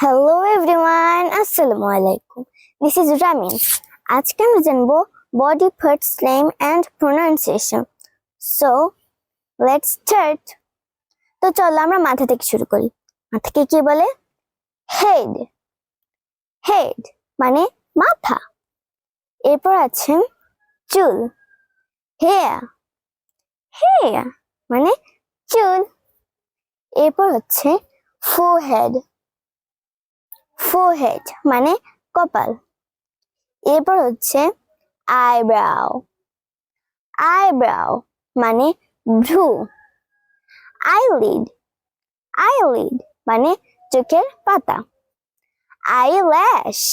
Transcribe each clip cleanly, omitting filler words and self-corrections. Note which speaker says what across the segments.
Speaker 1: Hello everyone, Assalamu alaikum. This is Ramin. আজকে আমরা জানবো body parts name and pronunciation. So, let's start. তো চলো আমরা মাথা থেকে শুরু করি। মাথাকে কি বলে? Head. Head মানে মাথা। এরপর আছে চুল। Hair. Hair মানে চুল। এরপর হচ্ছে forehead. forehead মানে কপাল। এরপর হচ্ছে eyebrow. eyebrow মানে ভ্রু। eyelid. eyelid মানে চোখের পাতা। eyelash.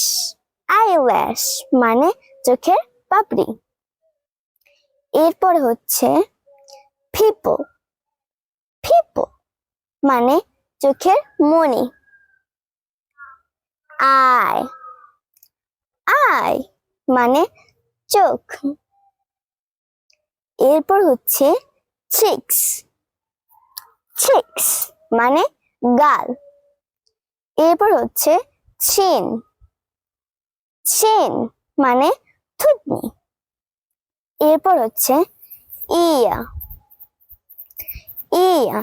Speaker 1: eyelash মানে চোখের পাপড়ি। এরপর হচ্ছে pupil. pupil মানে চোখের মণি। eye. eye মানে চোখ। এরপর হচ্ছে cheeks. cheeks মানে গাল। এরপর হচ্ছে chin. chin মানে থুতনি। এরপর হচ্ছে ear. ear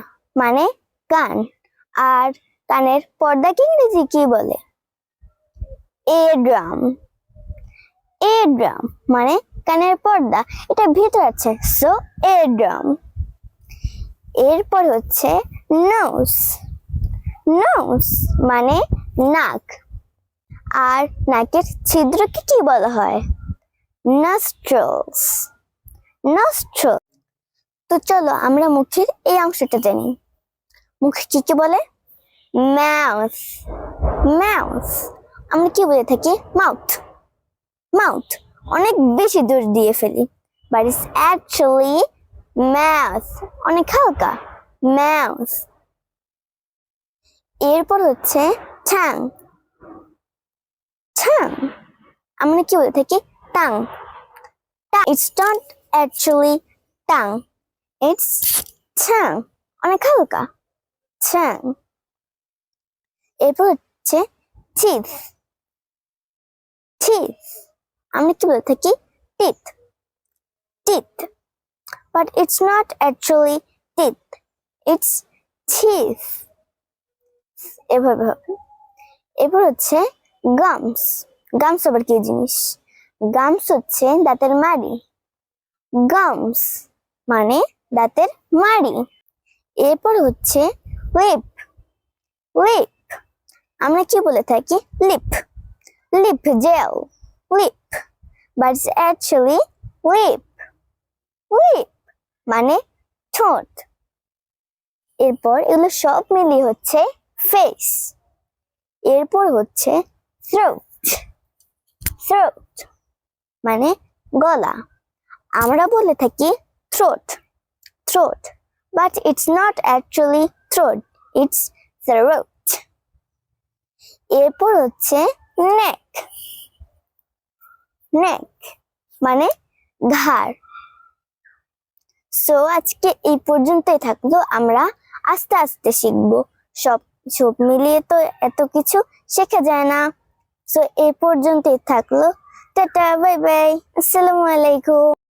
Speaker 1: মানে কান। আর কানের পর্দাকে ইংরেজি কি বলে? eardrum. eardrum মানে কানের পর্দা, এটা ভিতরে আছে, সো eardrum. এরপর হচ্ছে nose. nose মানে নাক। আর নাকের ছিদ্রকে কি বলা হয়? nostrils. nostril. তো চলো আমরা মুখের এই অংশটা জানি। মুখে কি কি বলে? mouth. mouth আমরা কি বলে থাকি? মাউথ। মাউথ অনেক বেশি দূর দিয়ে ফেলি, বাট ইটস অ্যাকচুয়ালি মাউথ, অনেক হালকা, মাউথ। এরপর হচ্ছে ঠাং। ঠাং আমরা কি বলে থাকি? Tongue. It's not actually tongue, it's ঠাং, অনেক হালকা, ঠাং। এরপর হচ্ছে teeth. teeth আমরা কি বলে থাকি? teeth. teeth but it's not actually teeth, it's teeth. এভাবে হবে। এরপর হচ্ছে gums. gums আবার কি জিনিস? gums হচ্ছে দাঁতের মাড়ি। gums মানে দাঁতের মাড়ি। এরপর হচ্ছে lip. lip আমরা কি বলে থাকি? lip. lip gel, lip, but it's actually lip. lip মানে ঠোঁট। এরপর এগুলো সব মিলিয়ে হচ্ছে face. এরপর হচ্ছে throat. throat মানে গলা। আমরা বলে থাকি throat. throat but it's not actually throat, it's throat. এরপর হচ্ছে neck. neck মানে ঘাড়। সো আজকে এই পর্যন্তই থাকলো, আমরা আস্তে আস্তে শিখবো। সব মিলিয়ে তো এত কিছু শেখা যায় না। সো এই পর্যন্তই থাকলো। টাটা, বাই বাই, আসসালামু আলাইকুম।